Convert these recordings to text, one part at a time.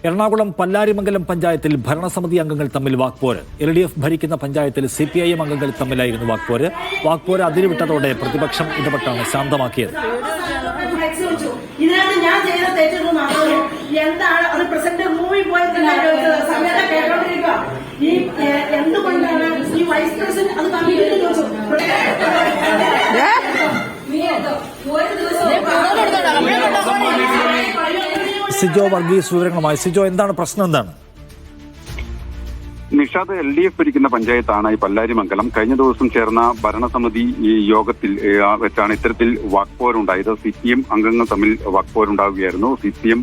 എറണാകുളം പല്ലാരിമംഗലം പഞ്ചായത്തിൽ ഭരണസമിതി അംഗങ്ങൾ തമ്മിൽ വാക്പോര്. LDF ഭരിക്കുന്ന പഞ്ചായത്തിൽ CPIM അംഗങ്ങൾ തമ്മിലായിരുന്നു വാക്പോര്. വാക്പോര് അതിരുവിട്ടതോടെ പ്രതിപക്ഷം ഇടപെട്ടാണ് ശാന്തമാക്കിയത്. സിജോ വർഗീസ് വിവരങ്ങളുമായി. സിജോ, എന്താണ് പ്രശ്നം? എന്താണ് നിഷാദ്? LDF ഭരിക്കുന്ന പഞ്ചായത്താണ് ഈ പല്ലാരിമംഗലം. കഴിഞ്ഞ ദിവസം ചേർന്ന ഭരണസമിതി യോഗത്തിൽ വെച്ചാണ് ഇത്തരത്തിൽ വാക്പോരുണ്ടായത്. CPM അംഗങ്ങൾ തമ്മിൽ വാക്പോരുണ്ടാവുകയായിരുന്നു. CPM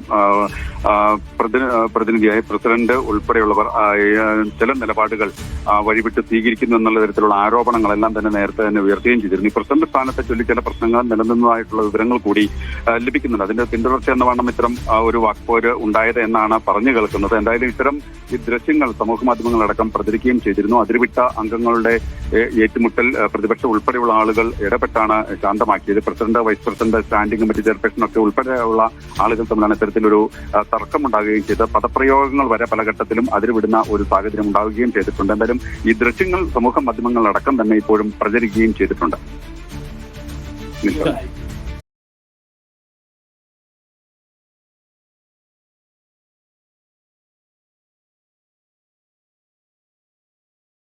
പ്രതിനിധിയായ പ്രസിഡന്റ് ഉൾപ്പെടെയുള്ളവർ ചില നിലപാടുകൾ വഴിവിട്ട് സ്വീകരിക്കുന്നു എന്നുള്ള തരത്തിലുള്ള ആരോപണങ്ങളെല്ലാം തന്നെ നേരത്തെ തന്നെ ഉയർത്തുകയും ചെയ്തിരുന്നു. ഈ പ്രസിഡന്റ് സ്ഥാനത്തെ ചൊല്ലി ചില പ്രശ്നങ്ങൾ നിലനിന്നതായിട്ടുള്ള വിവരങ്ങൾ കൂടി ലഭിക്കുന്നുണ്ട്. അതിന്റെ പിന്തുടർച്ച എന്ന വണ്ണം ഇത്തരം ഒരു വാക്പോര് ഉണ്ടായത് എന്നാണ് പറഞ്ഞു കേൾക്കുന്നത്. എന്തായാലും ഇത്തരം ഈ ദൃശ്യങ്ങൾ സമൂഹമാധ്യമങ്ങളടക്കം പ്രചരിക്കുകയും ചെയ്തിരുന്നു. അതിരുവിട്ട അംഗങ്ങളുടെ ഏറ്റുമുട്ടൽ പ്രതിപക്ഷം ഉൾപ്പെടെയുള്ള ആളുകൾ ഇടപെട്ടാണ് ശാന്തമാക്കിയത്. President, vice president, standing committee chairperson ഒക്കെ ഉൾപ്പെടെയുള്ള ആളുകൾ തമ്മിലാണ് ഇത്തരത്തിലൊരു തർക്കമുണ്ടാകുകയും ചെയ്ത് പദപ്രയോഗങ്ങൾ വരെ പല ഘട്ടത്തിലും അതിരുവിടുന്ന ഒരു സാഹചര്യം ഉണ്ടാവുകയും ചെയ്തിട്ടുണ്ട്. എന്തായാലും ഈ ദൃശ്യങ്ങൾ സമൂഹ മാധ്യമങ്ങളടക്കം തന്നെ ഇപ്പോഴും പ്രചരിക്കുകയും ചെയ്തിട്ടുണ്ട്.